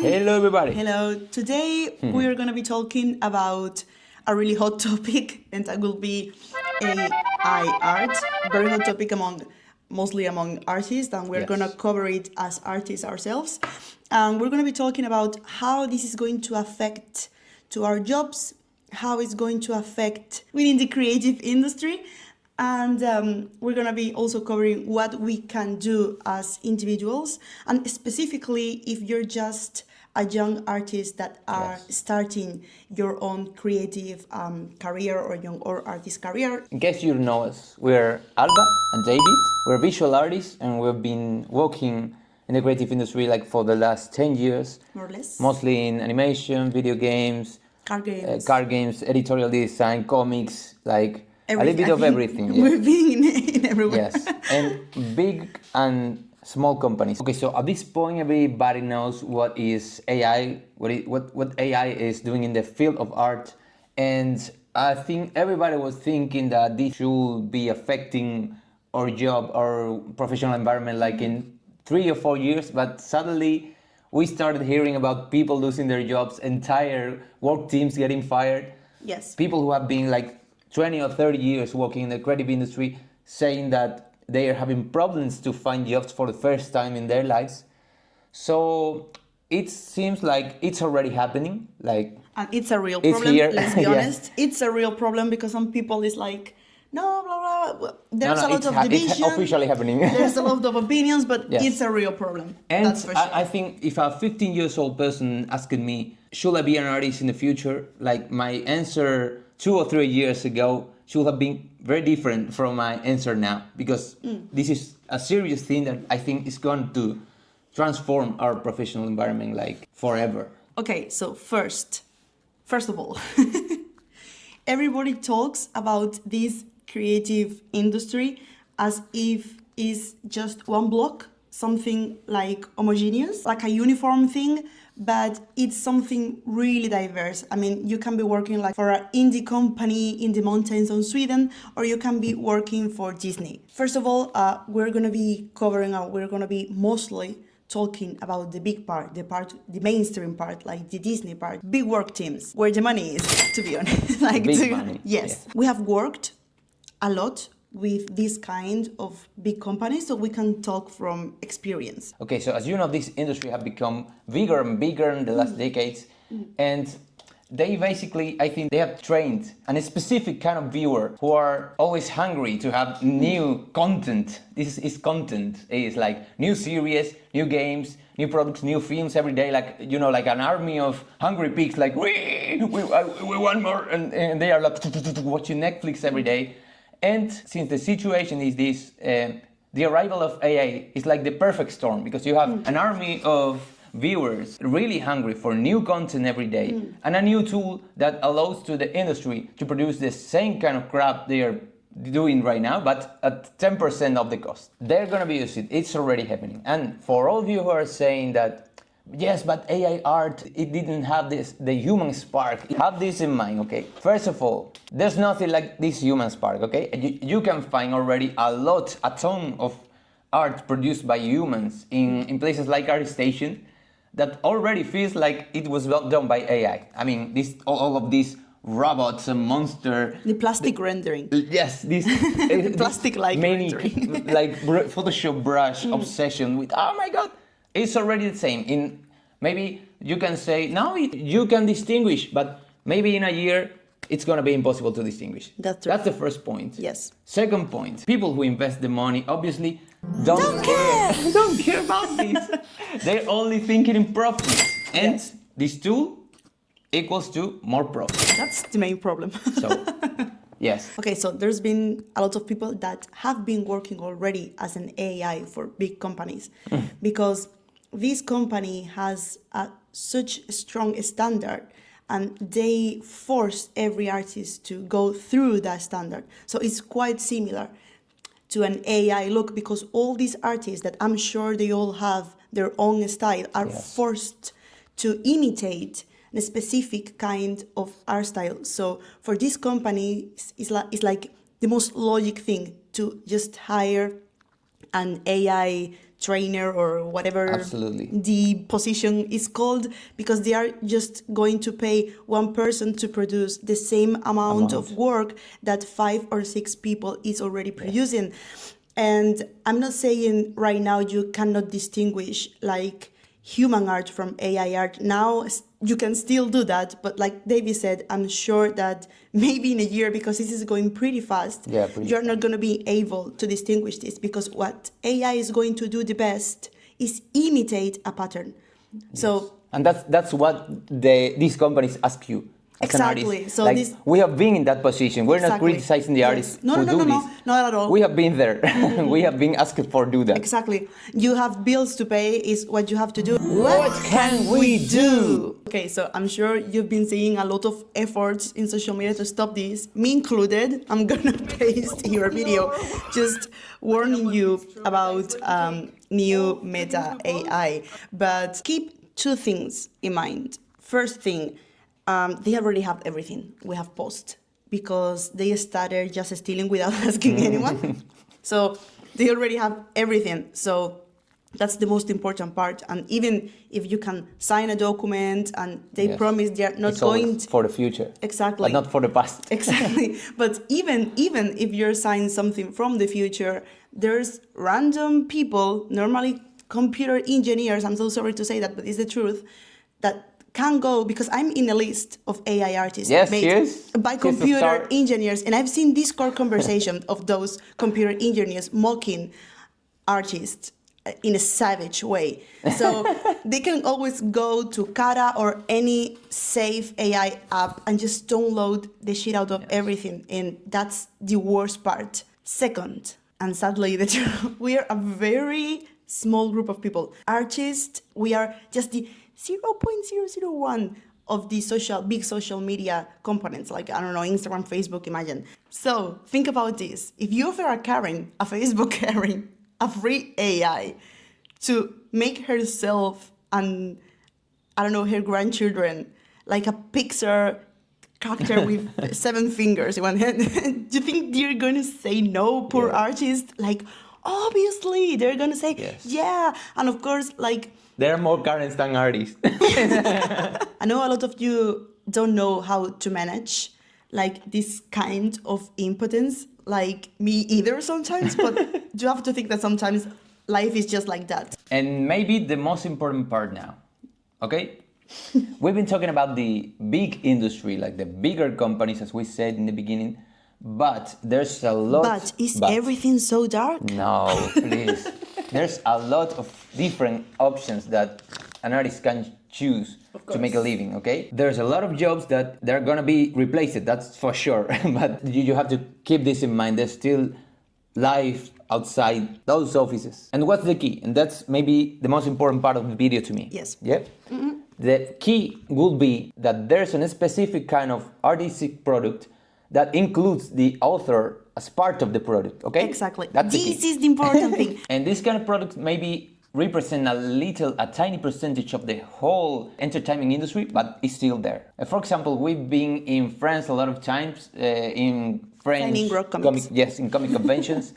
everyone. Hello, everybody. Hello. Today we're going to be talking about a really hot topic, and that will be AI art. Very hot topic mostly among artists, and we're Yes. going to cover it as artists ourselves. And we're going to be talking about how this is going to affect to our jobs, how it's going to affect within the creative industry. And we're going to be also covering what we can do as individuals, and specifically if you're just a young artist that are Yes. starting your own creative career or young or artist career. In case you don't know us, we're Alba and David. We're visual artists, and we've been working in the creative industry like for the last 10 years, More or less. mostly in animation, video games, Card games. card games, editorial design, comics, like a little Everything. bit I of think everything. Yeah. We've been in everywhere. Yes, and big and small companies. Okay, so at this point, everybody knows what is AI, what AI is doing in the field of art, and I think everybody was thinking that this should be affecting our job, our professional environment, like in 3 or 4 years. But suddenly, we started hearing about people losing their jobs, entire work teams getting fired. Yes. People who have been like 20 or 30 years working in the creative industry saying that they are having problems to find jobs for the first time in their lives. So it seems like it's already happening. Like And it's a real It's problem. here. Let's be Yes. honest. It's a real problem because some people is like, no, blah, blah, blah. There's a lot of it's division. officially happening. There's a lot of opinions, but Yes. it's a real problem. And That's for sure. I think if a 15 years old person asked me, should I be an artist in the future? Like my answer 2 or 3 years ago should have been very different from my answer now, because this is a serious thing that I think is going to transform our professional environment like forever. Okay, so first of all, everybody talks about this creative industry as if it's just one block, something like homogeneous, like a uniform thing, but it's something really diverse. I mean, you can be working like for an indie company in the mountains of Sweden, or you can be working for Disney. First of all, we're going to be we're going to be mostly talking about the big part, the mainstream part, like the Disney part, big work teams, where the money is, to be honest. Like Big money, Yes. yeah. We have worked a lot with this kind of big companies, so we can talk from experience. Okay, so as you know, this industry have become bigger and bigger in the last decades, and they basically, I think, they have trained a specific kind of viewer who are always hungry to have new content. This is content. It's like new series, new games, new products, new films every day. Like, you know, like an army of hungry pigs. Like we want more, and they are like watching Netflix every day. And since the situation is this, the arrival of AI is like the perfect storm, because you have an army of viewers really hungry for new content every day, and a new tool that allows to the industry to produce the same kind of crap they are doing right now, but at 10% of the cost. They're gonna be using it. It's already happening. And for all of you who are saying that, yes, but AI art, it didn't have the human spark. Have this in mind, okay? First of all, there's nothing like this human spark, okay? You can find already a ton of art produced by humans in places like ArtStation that already feels like it was well done by AI. I mean, all of these robots and monster. The plastic rendering. Yes, this Plastic-like many rendering. like Photoshop brush obsession with. Oh my God, it's already the same. In maybe you can say now you can distinguish, but maybe in a year it's gonna be impossible to distinguish. That's true. That's the first point. Yes. Second point: people who invest the money obviously don't care. Don't care about this. They're only thinking in profit, and Yes. this tool equals to more profit. That's the main problem. So, yes. Okay, so there's been a lot of people that have been working already as an AI for big companies because this company has such a strong standard, and they force every artist to go through that standard. So it's quite similar to an AI look, because all these artists that I'm sure they all have their own style are Yes. forced to imitate a specific kind of art style. So for this company, it's like the most logic thing to just hire an AI trainer or whatever Absolutely. the position is called, because they are just going to pay one person to produce the same amount of work that 5 or 6 people is already producing. And I'm not saying right now you cannot distinguish like human art from AI art. Now you can still do that, but like David said, I'm sure that maybe in a year, because this is going pretty fast, you're not going to be able to distinguish this, because what AI is going to do the best is imitate a pattern. So, and that's what these companies ask you. As an exactly. artist. So like, this, we have been in that position. We're not exactly. criticizing the Yes. artists No, who no, do no, this. no, not at all. We have been there. We have been asked for do that. Exactly. You have bills to pay is what you have to do. What can we do? Okay, so I'm sure you've been seeing a lot of efforts in social media to stop this, me included. I'm gonna paste your video just warning you about new Meta AI. But keep 2 things in mind. First thing, they already have everything. We have Post, because they started just stealing without asking anyone. So they already have everything. So that's the most important part. And even if you can sign a document and they promise they're not It's going always for the future. Exactly. But not for the past. Exactly. But even if you're signing something from the future, there's random people, normally computer engineers, I'm so sorry to say that, but it's the truth, that can go, because I'm in a list of AI artists made by computer engineers, and I've seen Discord conversation of those computer engineers mocking artists in a savage way. So they can always go to Kara or any safe AI app and just download the shit out of everything, and that's the worst part. Second, and sadly, we are a very small group of people. Artists, we are just the 0.001 of the big social media components, like, I don't know, Instagram, Facebook, imagine. So think about this. If you offer a Karen, a Facebook Karen, a free AI to make herself and, I don't know, her grandchildren, like a Pixar character with 7 fingers in one hand, do you think they're going to say no, poor artist? Like, obviously, they're going to say, yeah. And of course, like, there are more Karens than artists. I know a lot of you don't know how to manage like this kind of impotence, like me either sometimes, but you have to think that sometimes life is just like that. And maybe the most important part now, okay? We've been talking about the big industry, like the bigger companies, as we said in the beginning, but there's a lot... But is everything so dark? No, please. There's a lot of different options that an artist can choose to make a living, okay? There's a lot of jobs that they're gonna be replaced, that's for sure. But you have to keep this in mind. There's still life outside those offices. And what's the key? And that's maybe the most important part of the video to me. Yes. Yep. Mm-hmm. The key would be that there's a specific kind of artistic product that includes the author as part of the product, okay? Exactly. That's this is the important thing. And this kind of product maybe represent a tiny percentage of the whole entertainment industry, but it's still there. For example, we've been in France a lot of times, in French comic conventions,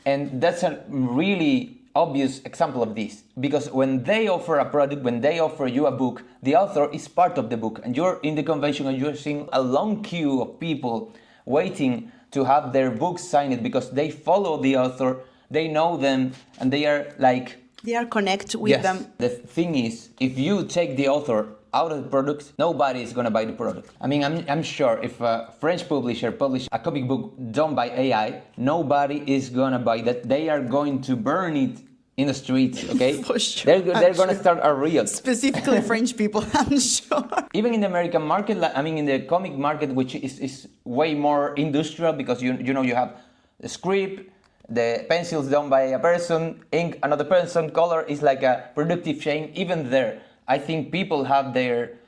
and that's a really obvious example of this, because when they offer a product, when they offer you a book, the author is part of the book, and you're in the convention and you're seeing a long queue of people waiting to have their books signed because they follow the author, they know them, and they are like... They are connected with them. The thing is, if you take the author out of the product, nobody is going to buy the product. I mean, I'm sure if a French publisher publishes a comic book done by AI, nobody is going to buy that. They are going to burn it in the streets, okay? For sure. They're going to start a riot. Specifically French people, I'm sure. Even in the American market, in the comic market, which is way more industrial, because you know you have the script, the pencils done by a person, ink another person, color is like a productive chain. Even there, I think people have their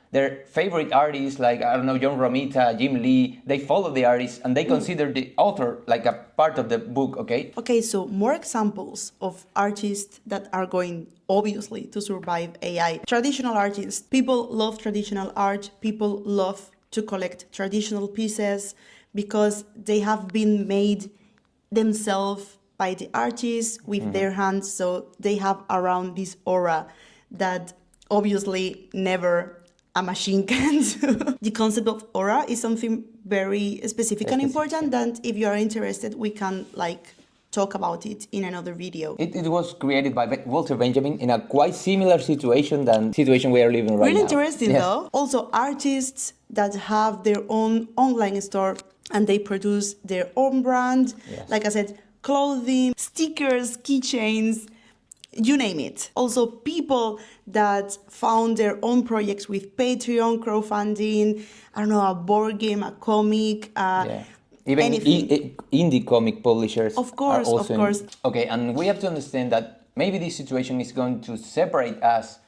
favorite artists, like, I don't know, John Romita, Jim Lee. They follow the artist and they consider the author like a part of the book, okay? Okay, so more examples of artists that are going, obviously, to survive AI. Traditional artists. People love traditional art. People love to collect traditional pieces because they have been made themselves by the artists with their hands, so they have around this aura that obviously never a machine can do. The concept of aura is something very specific and important that if you are interested, we can talk about it in another video. It was created by Walter Benjamin in a quite similar situation than situation we are living right now. Really interesting though. Also artists that have their own online store and they produce their own brand. Yes. Like I said, clothing, stickers, keychains, you name it. Also people that found their own projects with Patreon, crowdfunding, I don't know, a board game, a comic, even indie comic publishers of course, are also of course. Okay, and we have to understand that maybe this situation is going to separate us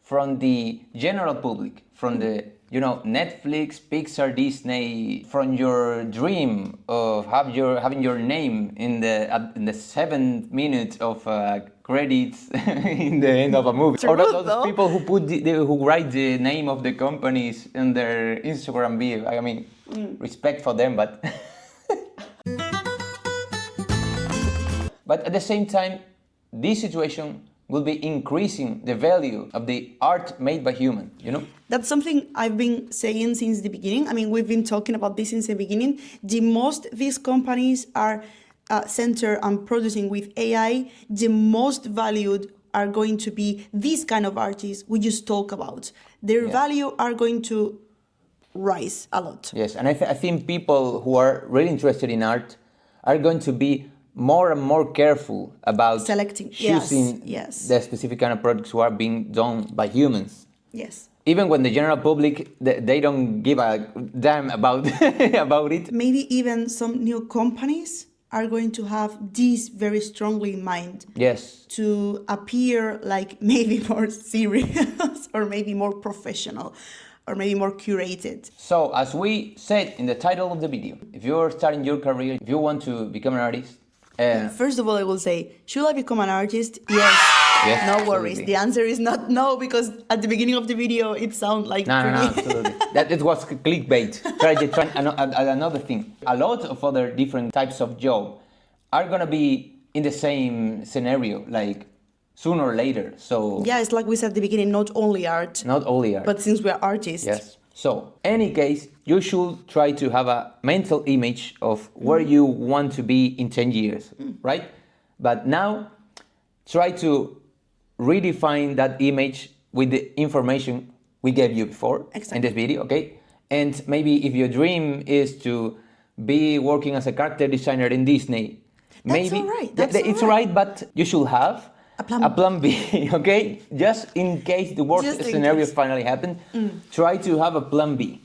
from the general public, from the Netflix, Pixar, Disney, from your dream of having your name in the 7th minute of credits in the end of a movie. True, or those though. people who who write the name of the companies in their Instagram bio. I mean, respect for them, but but at the same time, this situation will be increasing the value of the art made by humans, That's something I've been saying since the beginning. I mean, we've been talking about this since the beginning. The most these companies are centered on producing with AI, the most valued are going to be these kind of artists we just talk about. Their value are going to rise a lot. Yes, and I think people who are really interested in art are going to be more and more careful about Selecting, choosing yes. the specific kind of products who are being done by humans. Yes. Even when the general public, they don't give a damn about about it. Maybe even some new companies are going to have this very strongly in mind. Yes. To appear like maybe more serious or maybe more professional or maybe more curated. So, as we said in the title of the video, if you're starting your career, if you want to become an artist, First of all, I will say, should I become an artist? Yes. Yes, No absolutely. worries. The answer is not no, because at the beginning of the video, it sounded like No, pretty... absolutely. That it was clickbait. Try another thing. A lot of other different types of job are gonna be in the same scenario, like sooner or later. So Yeah, it's like we said at the beginning, not only art, not only art. but since we're artists. Yes. So, any case, you should try to have a mental image of where you want to be in 10 years, right? But now, try to redefine that image with the information we gave you before in this video, okay? And maybe if your dream is to be working as a character designer in Disney, maybe all right. it's right, but you should have a plan B, okay? Just in case the worst Just in scenario case. finally happened, try to have a plan B,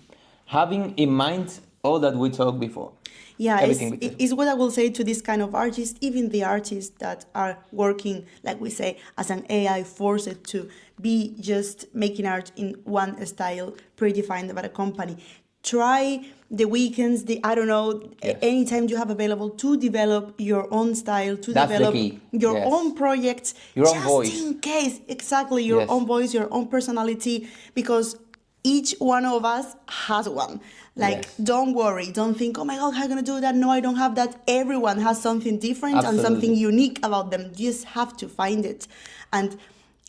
having in mind all that we talked before. Yeah, Everything we did. it's what I will say to this kind of artists, even the artists that are working, like we say, as an AI forced to be just making art in one style predefined by a company. Try the weekends, anytime you have available to develop your own style, to That's the develop key. your Yes. own projects, Your own just voice. in case, exactly, your Yes. own voice, your own personality, because each one of us has one. Like, Yes. don't worry, don't think, oh my God, how am I gonna do that? No, I don't have that. Everyone has something different and Absolutely. something unique about them. You just have to find it. And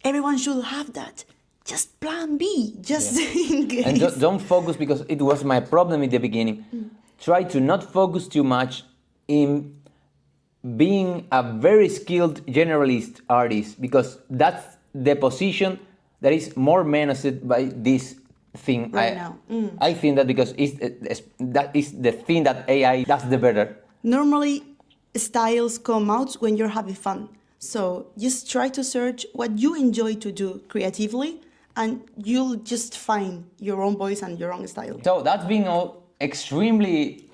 everyone should have that. Just plan B, just in case. And don't focus, because it was my problem in the beginning. Try to not focus too much in being a very skilled generalist artist, because that's the position that is more menaced by this thing Right now. I think that because that is the thing that AI does the better. Normally, styles come out when you're having fun. So just try to search what you enjoy to do creatively, and you'll just find your own voice and your own style. So that's been all extremely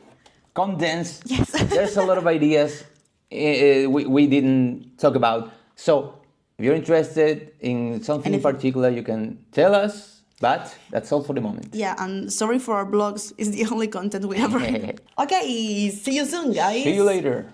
condensed. Yes. There's a lot of ideas we didn't talk about. So if you're interested in something in particular, you can tell us. But that's all for the moment. Yeah, and sorry for our blogs. It's the only content we have. Okay, see you soon, guys. See you later.